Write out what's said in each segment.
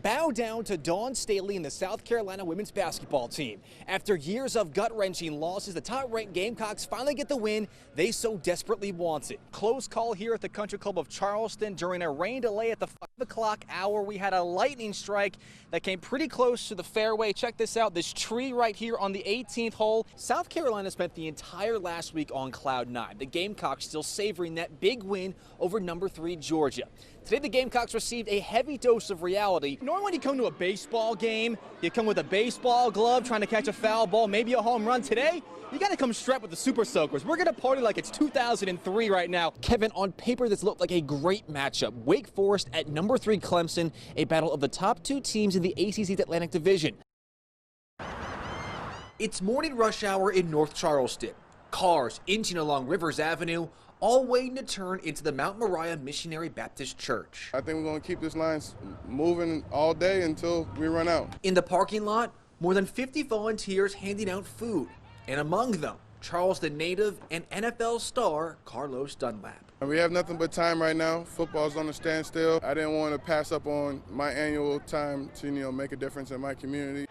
Bow down to Dawn Staley and the South Carolina women's basketball team. After years of gut-wrenching losses, the top-ranked Gamecocks finally get the win they so desperately wanted. Close call here at the Country Club of Charleston. During a rain delay at the 5 o'clock hour, we had a lightning strike that came pretty close to the fairway. Check this out, this tree right here on the 18th hole. South Carolina spent the entire last week on cloud 9. The Gamecocks still savoring that big win over number 3 Georgia. Today, the Gamecocks received a heavy dose of reality. Normally, when you come to a baseball game, you come with a baseball glove trying to catch a foul ball, maybe a home run. Today, you got to come strapped with the Super Soakers. We're going to party like it's 2003 right now. Kevin, on paper, this looked like a great matchup. Wake Forest at number 3 Clemson, a battle of the top 2 teams in the ACC's Atlantic Division. It's morning rush hour in North Charleston. Cars inching along Rivers Avenue, all waiting to turn into the Mount Moriah Missionary Baptist Church. I think we're going to keep this line moving all day until we run out. In the parking lot, more than 50 volunteers handing out food, and among them, Charleston native and NFL star Carlos Dunlap. We have nothing but time right now. Football's on a standstill. I didn't want to pass up on my annual time to, make a difference in my community.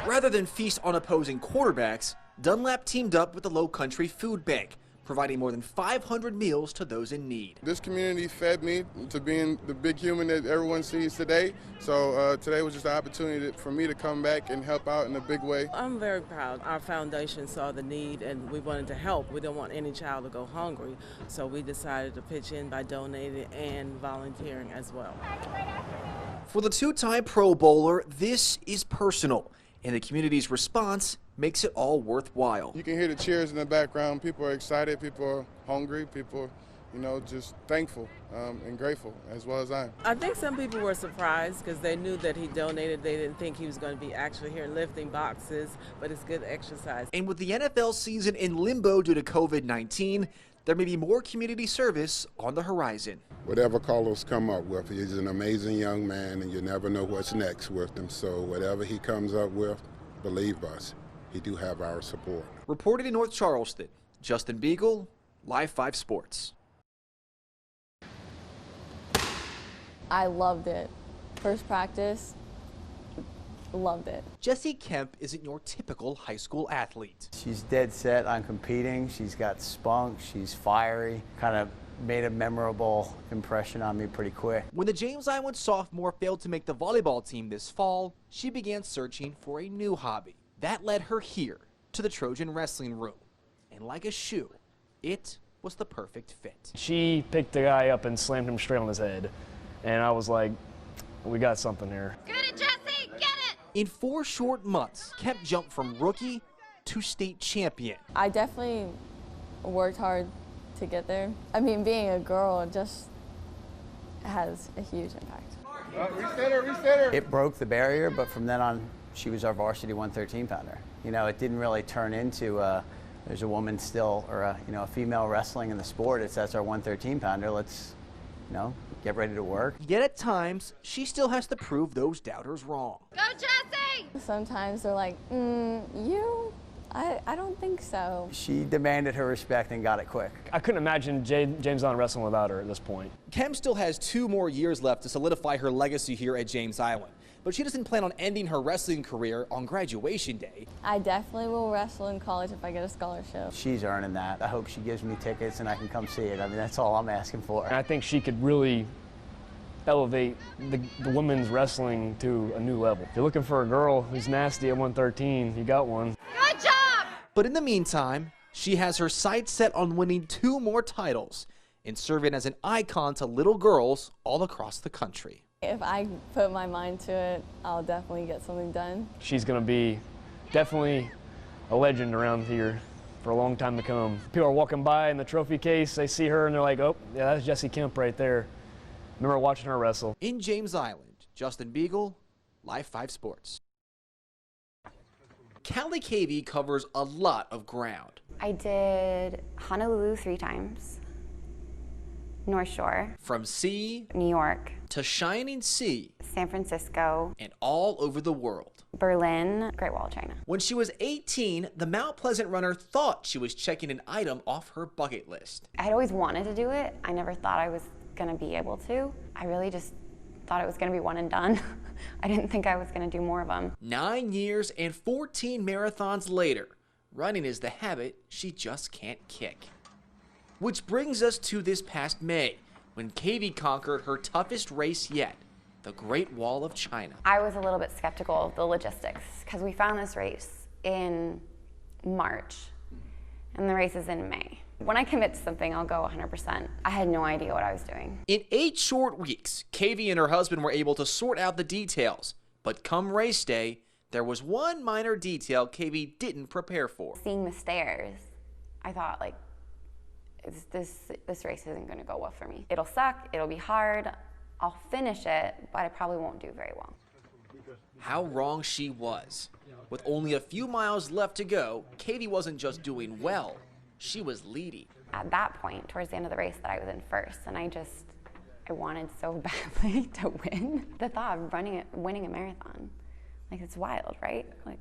Rather than feast on opposing quarterbacks, Dunlap teamed up with the Low Country Food Bank, providing more than 500 meals to those in need. This community fed me to being the big human that everyone sees today. So today was just an opportunity for me to come back and help out in a big way. I'm very proud. Our foundation saw the need and we wanted to help. We didn't want any child to go hungry. So we decided to pitch in by donating and volunteering as well. For the 2-time Pro Bowler, this is personal, and the community's response makes it all worthwhile. You can hear the cheers in the background. People are excited, people are hungry, people just thankful and grateful, as well as I am. I think some people were surprised because they knew that he donated. They didn't think he was going to be actually here lifting boxes, but it's good exercise. And with the NFL season in limbo due to COVID-19, there may be more community service on the horizon. Whatever Carlos come up with, he's an amazing young man, and you never know what's next with him. So whatever he comes up with, believe us, he do have our support. Reported in North Charleston, Justin Biegel, Live 5 Sports. I loved it. First practice, loved it. Jessie Kemp isn't your typical high school athlete. She's dead set on competing. She's got spunk. She's fiery. Kind of made a memorable impression on me pretty quick. When the James Island sophomore failed to make the volleyball team this fall, she began searching for a new hobby. That led her here to the Trojan Wrestling Room. And like a shoe, it was the perfect fit. She picked the guy up and slammed him straight on his head. And I was like, we got something here. Get it, Jesse! Get it! In 4 short months, Kemp jumped from rookie to state champion. I definitely worked hard to get there. I mean, being a girl just has a huge impact. Reset her. It broke the barrier, but from then on, she was our varsity 113 pounder. It didn't really turn into there's a woman still, or a female wrestling in the sport. That's our 113 pounder. Let's, get ready to work. Yet at times, she still has to prove those doubters wrong. Go, Jesse! Sometimes they're like, you? I don't think so. She demanded her respect and got it quick. I couldn't imagine James Island wrestling without her at this point. Kemp still has 2 more years left to solidify her legacy here at James Island. But she doesn't plan on ending her wrestling career on graduation day. I definitely will wrestle in college if I get a scholarship. She's earning that. I hope she gives me tickets and I can come see it. I mean, that's all I'm asking for. And I think she could really elevate the women's wrestling to a new level. If you're looking for a girl who's nasty at 113, you got one. Good job! But in the meantime, she has her sights set on winning 2 more titles and serving as an icon to little girls all across the country. If I put my mind to it, I'll definitely get something done. She's going to be definitely a legend around here for a long time to come. People are walking by in the trophy case, they see her and they're like, oh, yeah, that's Jessie Kemp right there. Remember watching her wrestle. In James Island, Justin Biegel, Live 5 Sports. Callie KV covers a lot of ground. I did Honolulu 3 times, North Shore, From sea New York, to shining sea, San Francisco, and all over the world. Berlin, Great Wall of China. When she was 18, the Mount Pleasant runner thought she was checking an item off her bucket list. I had always wanted to do it. I never thought I was going to be able to. I really just thought it was going to be one and done. I didn't think I was going to do more of them. 9 years and 14 marathons later, running is the habit she just can't kick. Which brings us to this past May, when Katie conquered her toughest race yet, the Great Wall of China. I was a little bit skeptical of the logistics because we found this race in March and the race is in May. When I commit to something, I'll go 100%. I had no idea what I was doing. In 8 short weeks, Katie and her husband were able to sort out the details. But come race day, there was one minor detail Katie didn't prepare for. Seeing the stairs, I thought, like, this race isn't going to go well for me. It'll suck, it'll be hard, I'll finish it, but I probably won't do very well. How wrong she was. With only a few miles left to go, Katie wasn't just doing well, she was leading. At that point, towards the end of the race, that I was in first, and I wanted so badly to win. The thought of winning a marathon, like, it's wild, right? Like,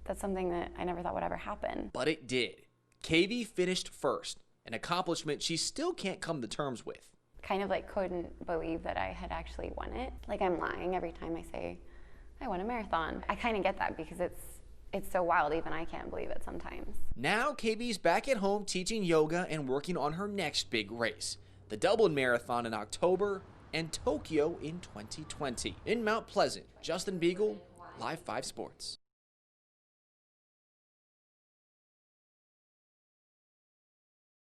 that's something that I never thought would ever happen. But it did. Katie finished first, an accomplishment she still can't come to terms with. Kind of like couldn't believe that I had actually won it. Like, I'm lying every time I say I won a marathon. I kind of get that because it's so wild, even I can't believe it sometimes. Now Katie's back at home teaching yoga and working on her next big race, the Dublin Marathon in October and Tokyo in 2020. In Mount Pleasant, Justin Biegel, Live 5 Sports.